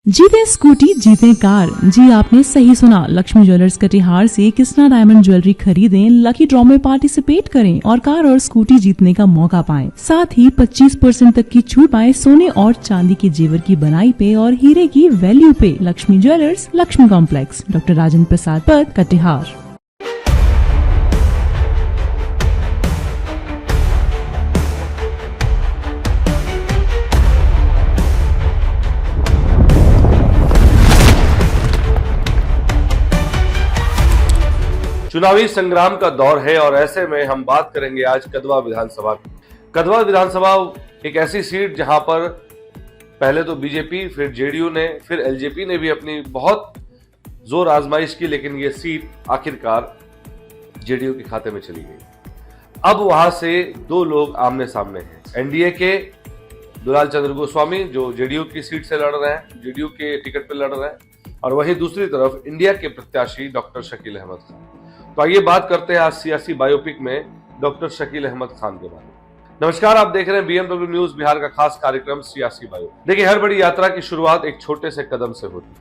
जीते स्कूटी जीते कार। जी आपने सही सुना, लक्ष्मी ज्वेलर्स कटिहार से कृष्णा डायमंड ज्वेलरी खरीदें, लकी ड्रॉ में पार्टिसिपेट करें और कार और स्कूटी जीतने का मौका पाएं। साथ ही 25% तक की छूट पाएं सोने और चांदी के जेवर की बनाई पे और हीरे की वैल्यू पे। Lakshmi jewellers, Lakshmi complex, doctor Rajendra Prasad पथ, कटिहार। चुनावी संग्राम का दौर है और ऐसे में हम बात करेंगे आज कदवा विधानसभा की। कदवा विधानसभा एक ऐसी सीट जहां पर पहले तो बीजेपी, फिर जेडीयू ने, फिर एलजेपी ने भी अपनी बहुत जोर आजमाइश की, लेकिन ये सीट आखिरकार जेडीयू के खाते में चली गई। अब वहां से दो लोग आमने सामने हैं। एनडीए के दुलाल चंद्र गोस्वामी जो जेडीयू की सीट से लड़ रहे हैं, जेडीयू के टिकट पर लड़ रहे हैं, और वहीं दूसरी तरफ इंडिया के प्रत्याशी डॉक्टर शकील अहमद खान। तो आइए बात करते हैं आज सियासी बायोपिक में डॉक्टर शकील अहमद खान के बारे में। नमस्कार, आप देख रहे हैं बीएमडब्ल्यू न्यूज बिहार का खास कार्यक्रम सियासी बायोपिक। देखिए, हर बड़ी यात्रा की शुरुआत एक छोटे से कदम से होती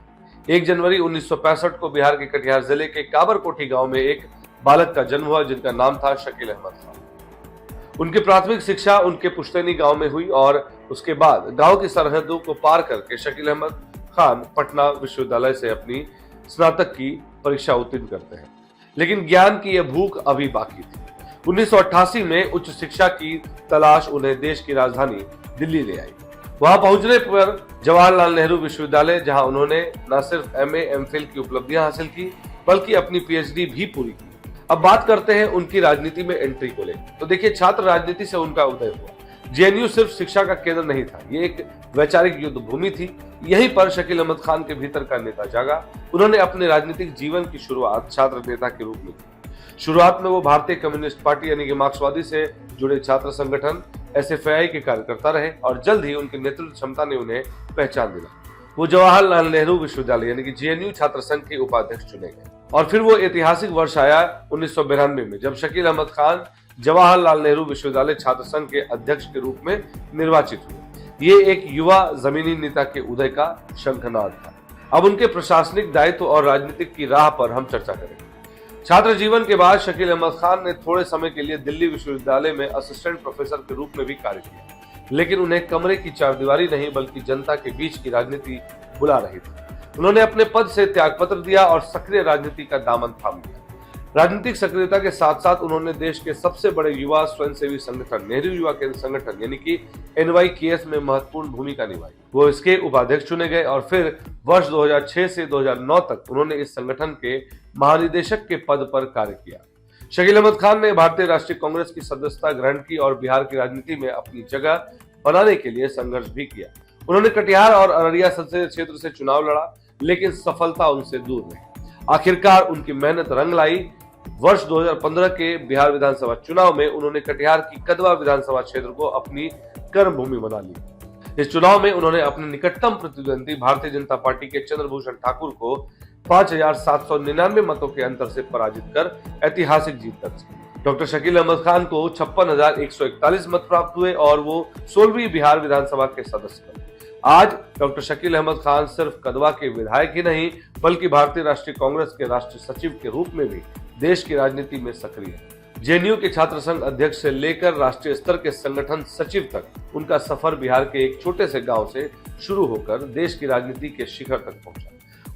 है। 1 जनवरी 1965 को बिहार के कटिहार जिले के काबरकोठी गांव में एक बालक का जन्म हुआ जिनका नाम था शकील अहमद खान। उनकी प्राथमिक शिक्षा उनके पुश्तैनी गांव में हुई और उसके बाद गांव की सरहदों को पार करके शकील अहमद खान पटना विश्वविद्यालय से अपनी स्नातक की परीक्षा उत्तीर्ण करते हैं। लेकिन ज्ञान की यह भूख अभी बाकी थी। 1988 में उच्च शिक्षा की तलाश उन्हें देश की राजधानी दिल्ली ले आई। वहां पहुंचने पर जवाहरलाल नेहरू विश्वविद्यालय, जहां उन्होंने न सिर्फ एमए, एमफिल की उपलब्धियां हासिल की बल्कि अपनी पीएचडी भी पूरी की। अब बात करते हैं उनकी राजनीति में एंट्री को लेकर। तो देखिए, छात्र राजनीति से उनका उदय हुआ। जेएनयू सिर्फ शिक्षा का केंद्र नहीं था, ये एक वैचारिक युद्ध भूमि थी। यहीं पर शकील अहमद खान के भीतर का नेता जागा। उन्होंने अपने राजनीतिक जीवन की शुरुआत छात्र नेता के रूप में की। शुरुआत में वो भारतीय कम्युनिस्ट पार्टी यानी कि मार्क्सवादी से जुड़े छात्र संगठन एसएफआई के कार्यकर्ता रहे और जल्द ही उनकी नेतृत्व क्षमता ने उन्हें पहचान दिला। वो जवाहरलाल नेहरू विश्वविद्यालय यानी कि जेएनयू छात्र संघ के उपाध्यक्ष चुने गए। और फिर वो ऐतिहासिक वर्ष आया 1992 में, जब शकील अहमद खान जवाहरलाल नेहरू विश्वविद्यालय छात्र संघ के अध्यक्ष के रूप में निर्वाचित हुए। ये एक युवा जमीनी नेता के उदय का शंखनाद था। अब उनके प्रशासनिक दायित्व और राजनीतिक की राह पर हम चर्चा करेंगे। छात्र जीवन के बाद शकील अहमद खान ने थोड़े समय के लिए दिल्ली विश्वविद्यालय में असिस्टेंट प्रोफेसर के रूप में भी कार्य किया, लेकिन उन्हें कमरे की चारदीवारी नहीं बल्कि जनता के बीच की राजनीति बुला रही थी। उन्होंने अपने पद से त्यागपत्र दिया और सक्रिय राजनीति का दामन थाम लिया। राजनीतिक सक्रियता के साथ साथ उन्होंने देश के सबसे बड़े युवा स्वयंसेवी संगठन नेहरू युवा केंद्र संगठन यानी कि NYKS में महत्वपूर्ण भूमिका निभाई। वो इसके उपाध्यक्ष चुने गए और फिर वर्ष 2006 से 2009 तक उन्होंने इस संगठन के महानिदेशक के पद पर कार्य किया। शकील अहमद खान ने भारतीय राष्ट्रीय कांग्रेस की सदस्यता ग्रहण की और बिहार की राजनीति में अपनी जगह बनाने के लिए संघर्ष भी किया। उन्होंने कटिहार और अररिया संसदीय क्षेत्र से चुनाव लड़ा, लेकिन सफलता उनसे दूर रही। आखिरकार उनकी मेहनत रंग लाई। वर्ष 2015 के बिहार विधानसभा चुनाव में उन्होंने कटिहार की कदवा विधानसभा क्षेत्र को अपनी कर्म भूमि बना ली। इस चुनाव में उन्होंने अपने निकटतम प्रतिद्वंदी भारतीय जनता पार्टी के चंद्रभूषण ठाकुर को 5,799 मतों के अंतर से पराजित कर ऐतिहासिक जीत दर्ज की। डॉक्टर शकील अहमद खान को 56,141 मत प्राप्त हुए और वो 16वीं बिहार विधानसभा के सदस्य बने। आज डॉक्टर शकील अहमद खान सिर्फ कदवा के विधायक ही नहीं बल्कि भारतीय राष्ट्रीय कांग्रेस के राष्ट्रीय सचिव के रूप में भी देश की राजनीति में सक्रिय है। जेएनयू के छात्र संघ अध्यक्ष से लेकर राष्ट्रीय स्तर के संगठन सचिव तक उनका सफर बिहार के एक छोटे से गांव से शुरू होकर देश की राजनीति के शिखर तक पहुंचा।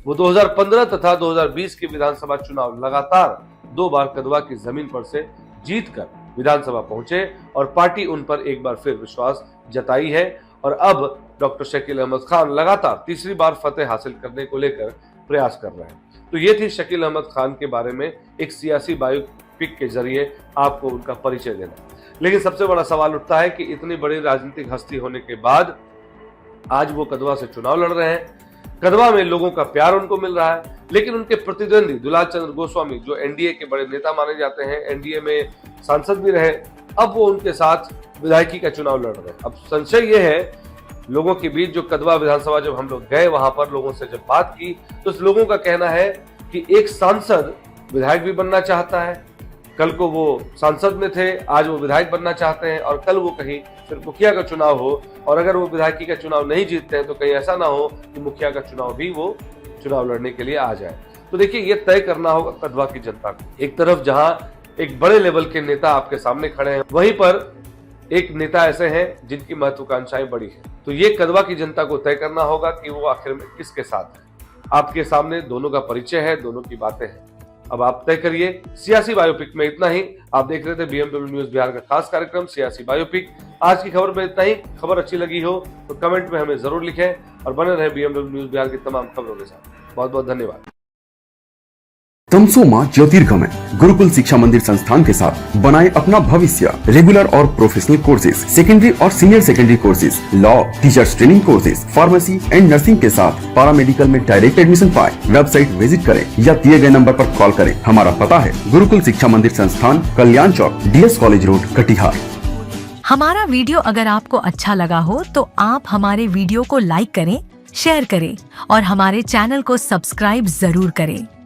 वो 2015 तथा 2020 के विधानसभा चुनाव लगातार 2 बार कदवा की जमीन पर से जीतकर विधानसभा पहुंचे और पार्टी उन पर एक बार फिर विश्वास जताई है। और अब डॉक्टर शकील अहमद खान लगातार तीसरी बार फतेह हासिल करने को लेकर प्रयास कर रहे हैं। तो ये थी शकील अहमद खान के बारे में एक सियासी बायोपिक के जरिए आपको उनका परिचय देना। लेकिन सबसे बड़ा सवाल उठता है कि इतनी बड़ी राजनीतिक हस्ती होने के बाद आज वो कदवा से चुनाव लड़ रहे हैं। कदवा में लोगों का प्यार उनको मिल रहा है, लेकिन उनके प्रतिद्वंदी दुलाल चंद्र गोस्वामी जो एनडीए के बड़े नेता माने जाते हैं, एनडीए में सांसद भी रहे, अब वो उनके साथ विधायकी का चुनाव लड़ रहे हैं। अब संशय ये है लोगों के बीच, जो कदवा विधानसभा जब हम लोग गए वहां पर लोगों से जब बात की तो लोगों का कहना है कि एक सांसद विधायक भी बनना चाहता है, कल को वो सांसद में थे, आज वो विधायक बनना चाहते हैं, और कल वो कहीं फिर मुखिया का चुनाव हो, और अगर वो विधायकी का चुनाव नहीं जीतते हैं तो कहीं ऐसा ना हो कि मुखिया का चुनाव भी वो चुनाव लड़ने के लिए आ जाए। तो देखिए, ये तय करना होगा कदवा की जनता को। एक तरफ जहां एक बड़े लेवल के नेता आपके सामने खड़े हैं, वहीं पर एक नेता ऐसे हैं जिनकी महत्वाकांक्षाएं बड़ी हैं। तो ये कदवा की जनता को तय करना होगा कि वो आखिर में किसके साथ है। आपके सामने दोनों का परिचय है, दोनों की बातें हैं। अब आप तय करिए। सियासी बायोपिक में इतना ही। आप देख रहे थे बीएमडब्ल्यू न्यूज बिहार का खास कार्यक्रम सियासी बायोपिक। आज की खबर में इतना ही। खबर अच्छी लगी हो तो कमेंट में हमें जरूर लिखें और बने रहे बीएमडब्ल्यू न्यूज बिहार की तमाम खबरों के साथ। बहुत बहुत धन्यवाद। तमसोमा ज्योतिर्गमय गुरुकुल शिक्षा मंदिर संस्थान के साथ बनाए अपना भविष्य। रेगुलर और प्रोफेशनल कोर्सेज, सेकेंडरी और senior secondary courses, law, teachers training courses, pharmacy and nursing के साथ पैरामेडिकल में डायरेक्ट एडमिशन पाए। वेबसाइट विजिट करें या दिए गए नंबर पर कॉल करें। हमारा पता है गुरुकुल शिक्षा मंदिर संस्थान, कल्याण चौक, DS कॉलेज रोड, कटिहार। हमारा वीडियो अगर आपको अच्छा लगा हो तो आप हमारे वीडियो को लाइक करें, शेयर करें और हमारे चैनल को सब्सक्राइब जरूर करें।